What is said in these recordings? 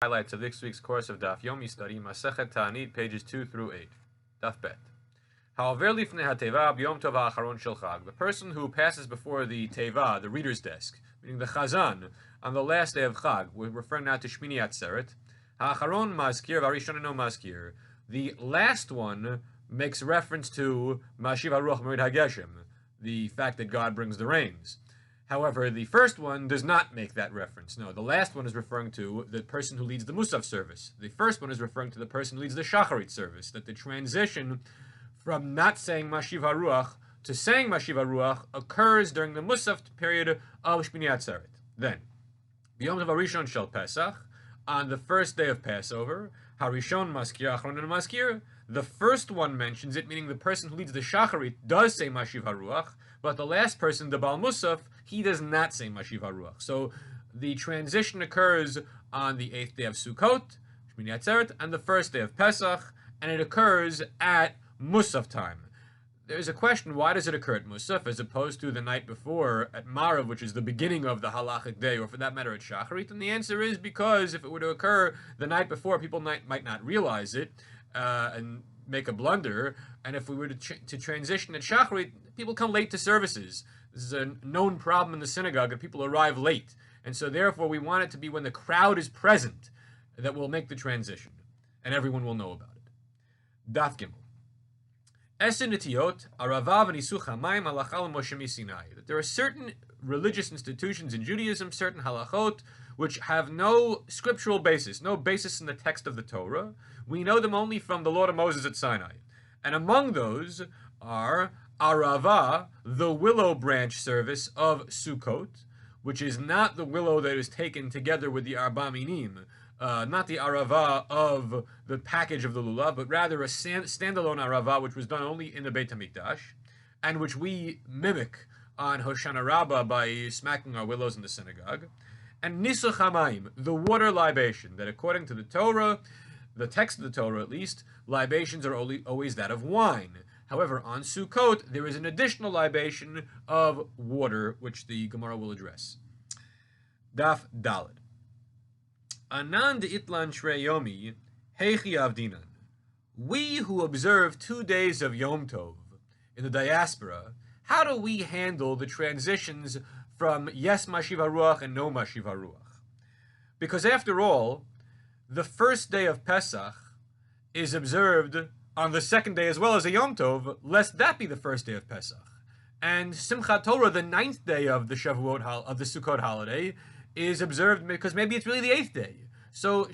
Highlights of this week's course of Daf Yomi study, Masechet Ta'anit, pages 2 through 8. Daf Bet. The person who passes before the teva, the reader's desk, meaning the chazan, on the last day of Chag, we're referring now to Shmini Atzeret. Ha'acharon maskir v'arishon eno maskir. The last one makes reference to Mashiv HaRuach Merid HaGeshem, the fact that God brings the rains. However, the first one does not make that reference. No, the last one is referring to the person who leads the Musaf service. The first one is referring to the person who leads the Shacharit service. That the transition from not saying Mashiv HaRuach to saying Mashiv HaRuach occurs during the Musaf period of Shmini Atzeret. Then, B'Yom Tov HaRishon Shel Pesach, on the first day of Passover, HaRishon Maskir Achron and Maskir, the first one mentions it, meaning the person who leads the Shacharit does say Mashiv HaRuach, but the last person, the Baal Musaf, he does not say Mashiv HaRuach. So the transition occurs on the 8th day of Sukkot, Shmini Atzeret, and the first day of Pesach, and it occurs at Musaf time. There's a question, why does it occur at Musaf as opposed to the night before at Marav, which is the beginning of the halachic day, or for that matter at Shacharit? And the answer is because if it were to occur the night before, people might not realize it and make a blunder. And if we were to transition at Shacharit, people come late to services. This is a known problem in the synagogue that people arrive late. And so therefore we want it to be when the crowd is present that we'll make the transition. And everyone will know about it. Daf Gimel. That there are certain religious institutions in Judaism, certain halachot, which have no scriptural basis, no basis in the text of the Torah. We know them only from the law of Moses at Sinai. And among those are Arava, the willow branch service of Sukkot, which is not the willow that is taken together with the Arba Minim, not the Arava of the package of the Lulav, but rather a standalone Arava, which was done only in the Beit HaMikdash, and which we mimic on Hoshana Rabbah by smacking our willows in the synagogue. And Nisuch HaMayim, the water libation, that according to the Torah, the text of the Torah at least, libations are always that of wine. However, on Sukkot, there is an additional libation of water, which the Gemara will address. Daf Daled. Anand itlan shrei yomi, heichi avdinan. We who observe 2 days of Yom Tov in the diaspora, how do we handle the transitions from yes Mashiv HaRuach and no Mashiv HaRuach? Because after all, the first day of Pesach is observed on the second day as well as a Yom Tov, lest that be the first day of Pesach. And Simchat Torah, the 9th day of the Shavuot of the Sukkot holiday, is observed because maybe it's really the 8th day. So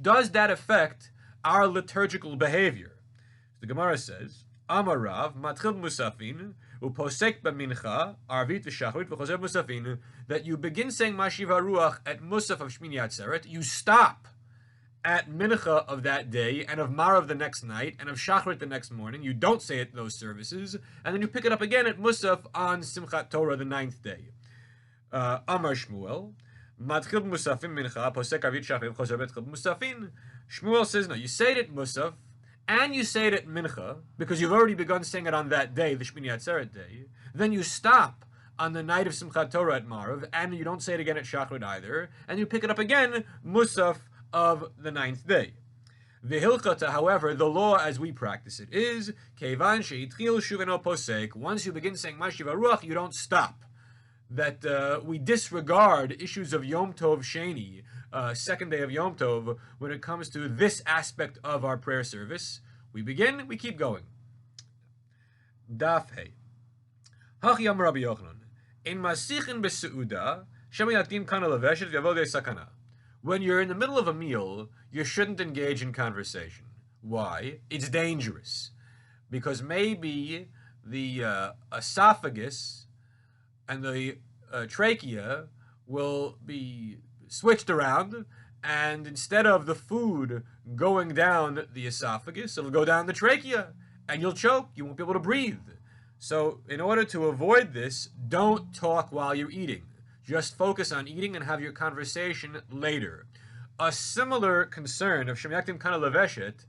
does that affect our liturgical behavior? The Gemara says, Amarav matchil musafin uposek b'mincha arvit v'shachrit v'chozer musafin, that you begin saying Mashiv HaRuach at Musaf of Shmini Atzeret, you stop at Mincha of that day, and of Marav the next night, and of Shachrit the next morning. You don't say it in those services, and then you pick it up again at Musaf on Simchat Torah the 9th day. Amar Shmuel, Matchil Musafin Mincha, Posek Arvit Shachrit, Choser Betchil Musafin. Shmuel says, no, you say it at Musaf, and you say it at Mincha, because you've already begun saying it on that day, the Shmini Atzeret day. Then you stop on the night of Simchat Torah at Marav, and you don't say it again at Shachrit either, and you pick it up again, Musaf, of the 9th day. The Hilchata, however, the law as we practice it is, Kevan she'itchil shuveno posek, once you begin saying Mashiv HaRuach, you don't stop. That we disregard issues of Yom Tov Sheni, second day of Yom Tov, when it comes to this aspect of our prayer service. We begin, we keep going. Daf Hey. Hachiyam Rabbi Yochanan. In Masechet Beseuda, Shemayatim kana leveshet v'yavod sakana. When you're in the middle of a meal, you shouldn't engage in conversation. Why? It's dangerous. Because maybe the esophagus and the trachea will be switched around, and instead of the food going down the esophagus, it'll go down the trachea, and you'll choke. You won't be able to breathe. So in order to avoid this, don't talk while you're eating. Just focus on eating and have your conversation later. A similar concern of Shemyaktim Kana Leveshet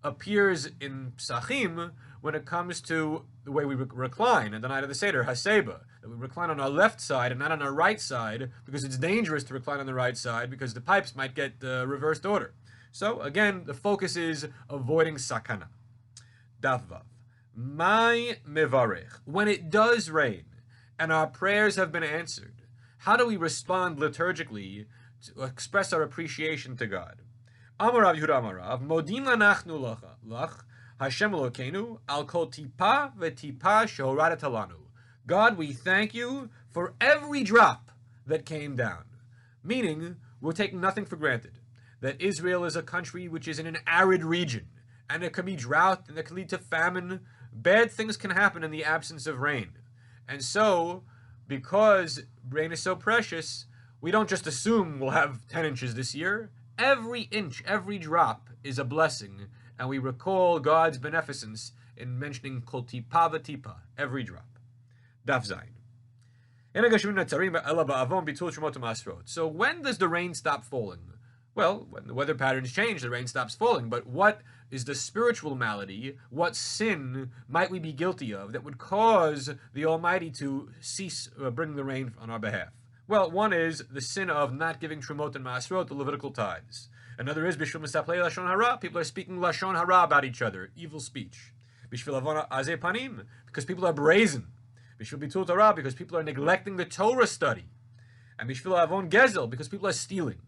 appears in Psachim when it comes to the way we recline and the night of the Seder, Haseba, that we recline on our left side and not on our right side because it's dangerous to recline on the right side because the pipes might get reversed order. So again, the focus is avoiding sakana. Daf Vav. My mevarech. When it does rain and our prayers have been answered, how do we respond liturgically to express our appreciation to God? Amarav Yehuda Amarav, Modim lanachnu lach, Hashem Elokeinu, al kol tipa v'tipa shehoradet lanu. God, we thank you for every drop that came down. Meaning, we're taking nothing for granted. That Israel is a country which is in an arid region, and it can be drought, and it can lead to famine. Bad things can happen in the absence of rain. And so, because rain is so precious, we don't just assume we'll have 10 inches this year. Every inch, every drop is a blessing, and we recall God's beneficence in mentioning kol tipa v'tipa, every drop. Daf Zayin. So when does the rain stop falling? Well, when the weather patterns change, the rain stops falling. But what is the spiritual malady? What sin might we be guilty of that would cause the Almighty to cease bringing the rain on our behalf? Well, one is the sin of not giving Trumot and Maasrot, the Levitical tithes. Another is Bishvil Misaplei Lashon Hara. People are speaking Lashon Hara about each other, evil speech. Bishvil Avon Azeh Panim, because people are brazen. Bishvil Bitul Torah, because people are neglecting the Torah study. And Bishvil Avon Gezel, because people are stealing.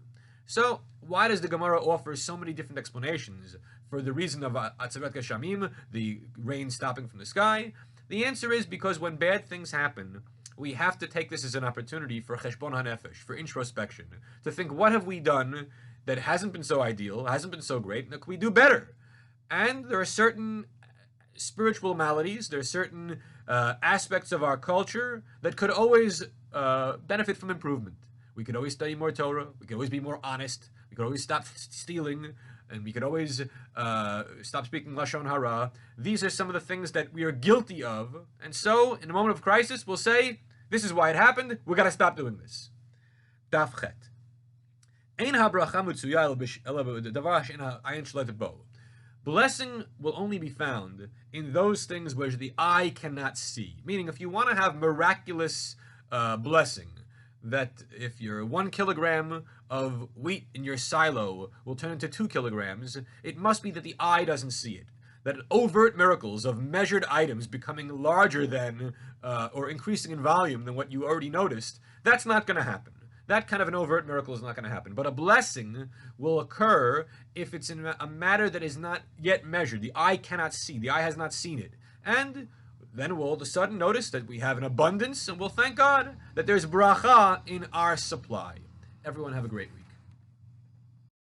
So, why does the Gemara offer so many different explanations for the reason of Atzaret Geshamim, the rain stopping from the sky? The answer is because when bad things happen, we have to take this as an opportunity for Cheshbon HaNefesh, for introspection, to think, what have we done that hasn't been so ideal, hasn't been so great, and that can we do better? And there are certain spiritual maladies, there are certain aspects of our culture that could always benefit from improvement. We could always study more Torah, we could always be more honest, we could always stop stealing, and we could always stop speaking Lashon Hara. These are some of the things that we are guilty of, and so, in a moment of crisis, we'll say, this is why it happened, we got to stop doing this. Daf Chet. Blessing will only be found in those things which the eye cannot see. Meaning, if you want to have miraculous blessing, that if your 1 kilogram of wheat in your silo will turn into 2 kilograms, it must be that the eye doesn't see it. That overt miracles of measured items becoming larger than or increasing in volume than what you already noticed, that's not going to happen. That kind of an overt miracle is not going to happen. But a blessing will occur if it's in a matter that is not yet measured. The eye cannot see. The eye has not seen it. And then we'll all of a sudden notice that we have an abundance, and we'll thank God that there's bracha in our supply. Everyone have a great week.